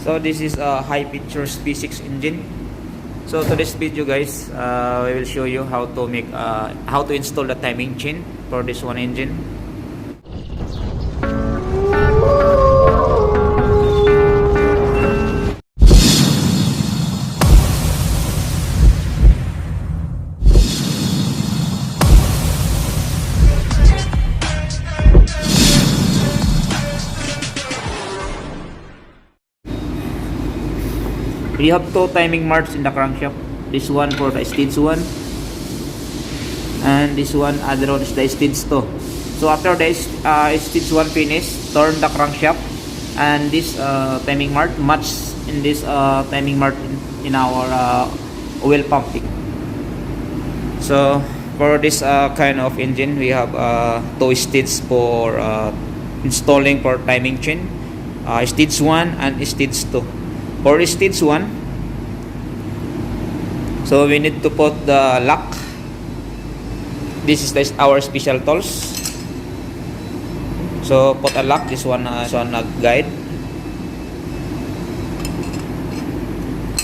So this is a high features V6 engine. So today's video guys, we will show you how to install the timing chain for this one engine. We have two timing marks in the crankshaft. This one for the stage 1 and this one other one is the stage 2. So after the stage 1 finish, turn the crankshaft and this timing mark match in this timing mark in our oil pump. So for this kind of engine, we have two stages for installing for timing chain, stage 1 and stage 2. For stage 1, so we need to put the lock. This is our special tools. So put a lock. This one is on a guide.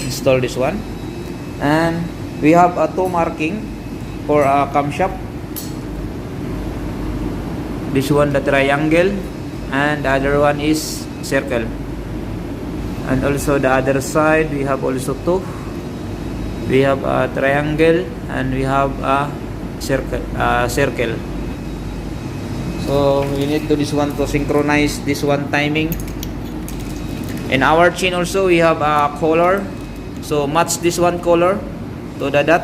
Install this one, and we have a two marking for a camshaft. This one the triangle, and the other one is circle. And also the other side we have also two. We have a triangle and we have a circle. So we need to this one to synchronize this one timing. In our chain also we have a color, so match this one color to the dot.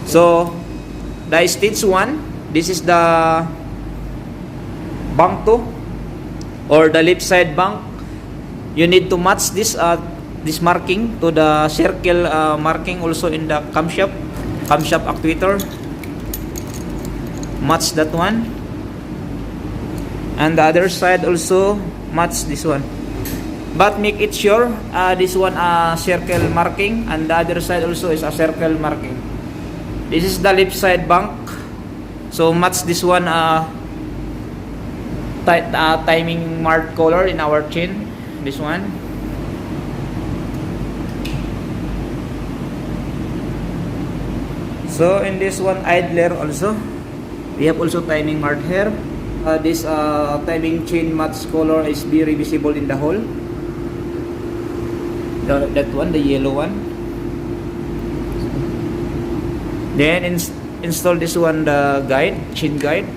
So the stage 1, this is the bank 2 or the left side bank. You need to match this marking to the circle marking also in the camshaft actuator. Match that one, and the other side also match this one. But make it sure this one circle marking and the other side also is a circle marking. This is the left side bank, so match this one timing mark color in our chain. This one. So in this one idler also, we have also timing mark here. This timing chain match color is very visible in the hole. That one, the yellow one. Then install this one, the guide, chain guide.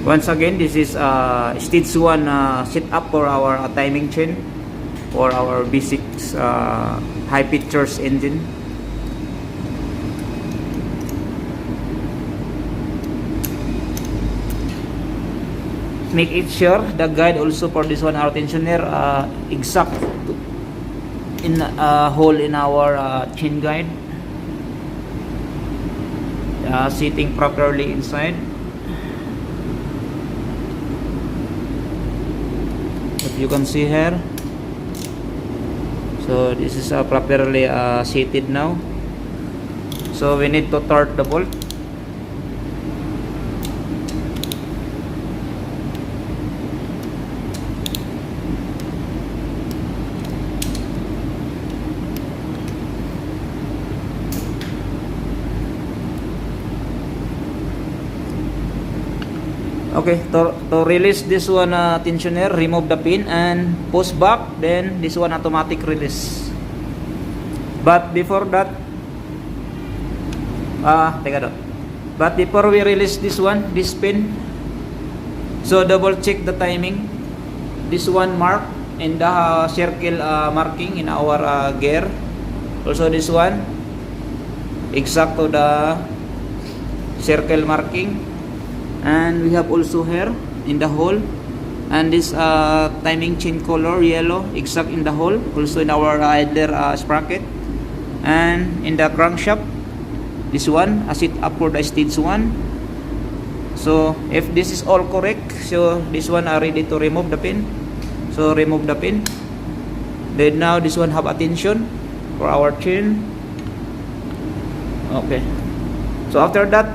Once again, this is stage 1 setup for our timing chain for our V6 high features engine. Make it sure the guide also for this one, our tensioner exact in a hole in our chain guide, sitting properly inside. You can see here, so this is properly seated now. So we need to torque the bolt. Okay, to release this one tensioner, remove the pin and push back, then this one automatic release. But before that, teka do. But before we release this one, this pin, so double check the timing. This one mark in the circle marking in our gear. Also this one exact to the circle marking, and we have also here in the hole, and this timing chain color yellow exact in the hole, also in our idler sprocket, and in the crankshaft this one as it up for the stage 1. So if this is all correct, so this one are ready to remove the pin. So remove the pin. Then now this one have attention for our chain. Okay. So after that,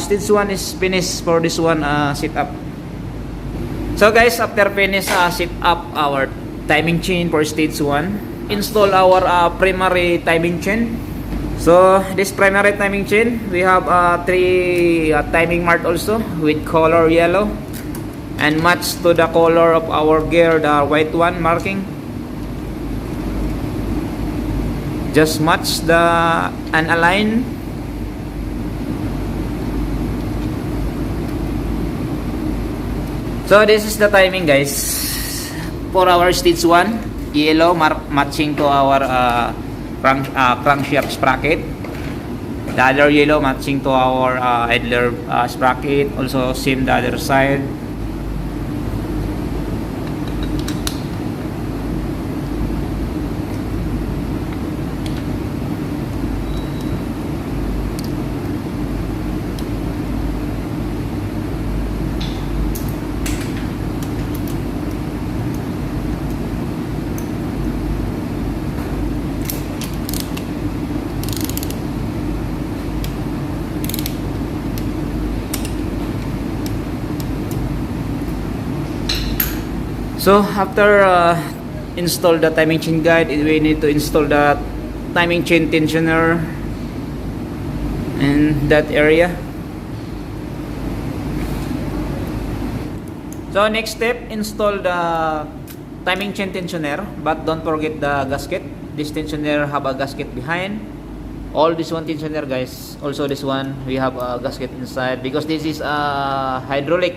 stage 1 is finished for this one setup. So guys, after finish set up our timing chain for stage 1, install our primary timing chain. So this primary timing chain, we have 3 timing mark also with color yellow, and match to the color of our gear, the white one marking. Just match the and align. So this is the timing guys for our stage 1, yellow matching to our crankshaft sprocket. The other yellow matching to our idler sprocket. Also same the other side. So after install the timing chain guide, we need to install the timing chain tensioner in that area. So next step, install the timing chain tensioner, but don't forget the gasket. This tensioner have a gasket behind. All this one tensioner guys, also this one we have a gasket inside, because this is a hydraulic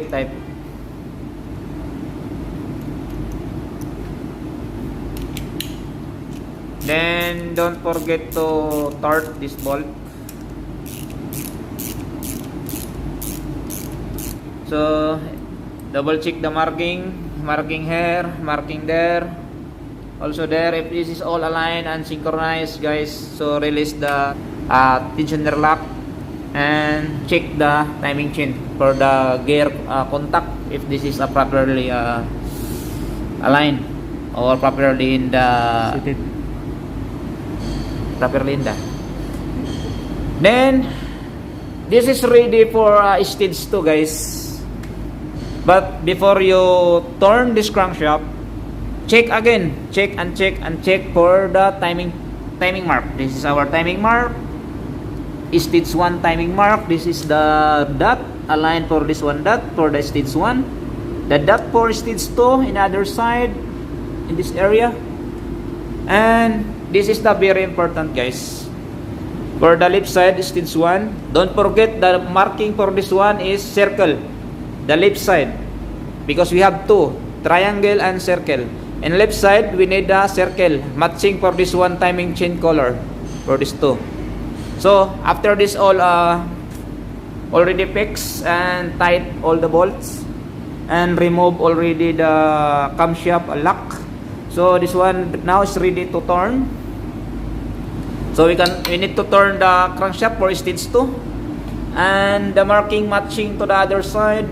type. Then don't forget to torque this bolt. So double check the marking here, marking there, also there. If this is all aligned and synchronized guys, so release the tensioner lock and check the timing chain for the gear contact, if this is properly aligned or properly in the Then this is ready for stage 2 guys. But before you turn this crankshaft, check for the timing mark. This is our timing mark, stage 1 timing mark. This is the dot aligned for this one dot for the stage 1, the dot for stage 2 in other side in this area. And this is the very important guys. For the left side stage 1, don't forget the marking for this one is circle, the left side, because we have 2, triangle and circle. In left side we need a circle matching for this one timing chain color for this 2. So after this all already fixed and tight all the bolts and remove already the camshaft lock. So this one now is ready to turn. So we need to turn the crankshaft for stage 2, and the marking matching to the other side.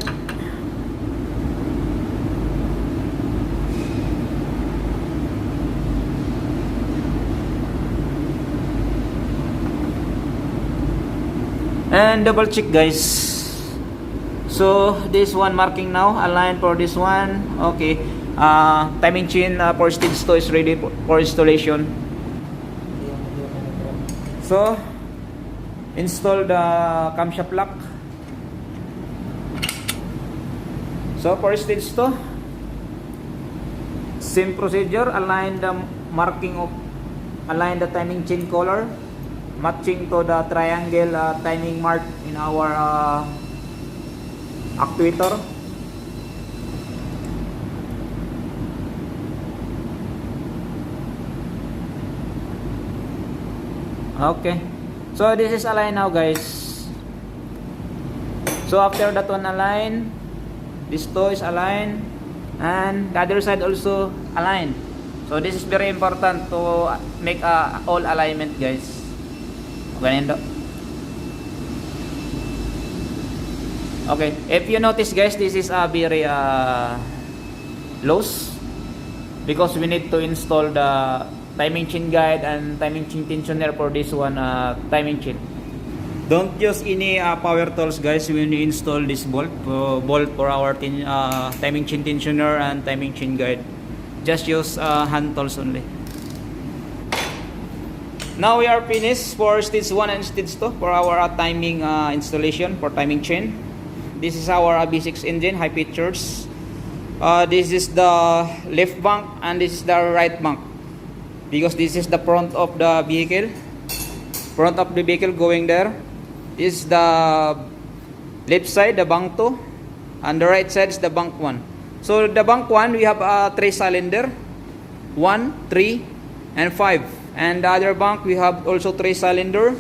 And double check guys. So this one marking now aligned for this one. Okay. Timing chain for stage 2 is ready for installation. So install the camshaft lock. So for stage 2, same procedure, align the marking of, align the timing chain color matching to the triangle timing mark in our actuator. Okay, so this is aligned now, guys. So after that one aligned, this toe is aligned, and the other side also aligned. So this is very important to make all alignment, guys. Ganito. Okay, if you notice, guys, this is a very loose, because we need to install the timing chain guide and timing chain tensioner for this one timing chain. Don't use any power tools, guys, when you install this bolt for our timing chain tensioner and timing chain guide. Just use hand tools only. Now we are finished for stage 1 and stage 2 for our timing installation for timing chain. This is our B6 engine, high pitchers. This is the left bank and this is the right bank, because this is the front of the vehicle. Front of the vehicle going there. This is the left side, the bank 2, and the right side is the bank 1. So the bank 1, we have 3 cylinder, 1, 3, and 5. And the other bank, we have also 3 cylinder,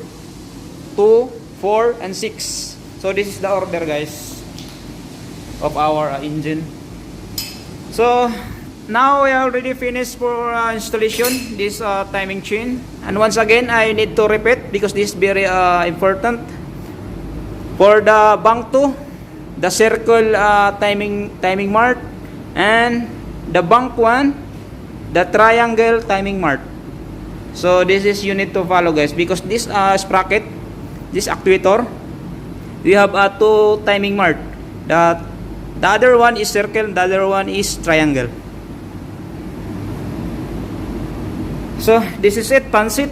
2, 4, and 6. So this is the order, guys, of our engine. So now we are already finished for installation this timing chain. And once again, I need to repeat, because this is very important. For the bank 2, the circle timing mark, and the bank 1, the triangle timing mark. So this is you need to follow, guys, because this sprocket, this actuator, we have 2 timing mark. The other one is circle, the other one is triangle. So this is it, pansit.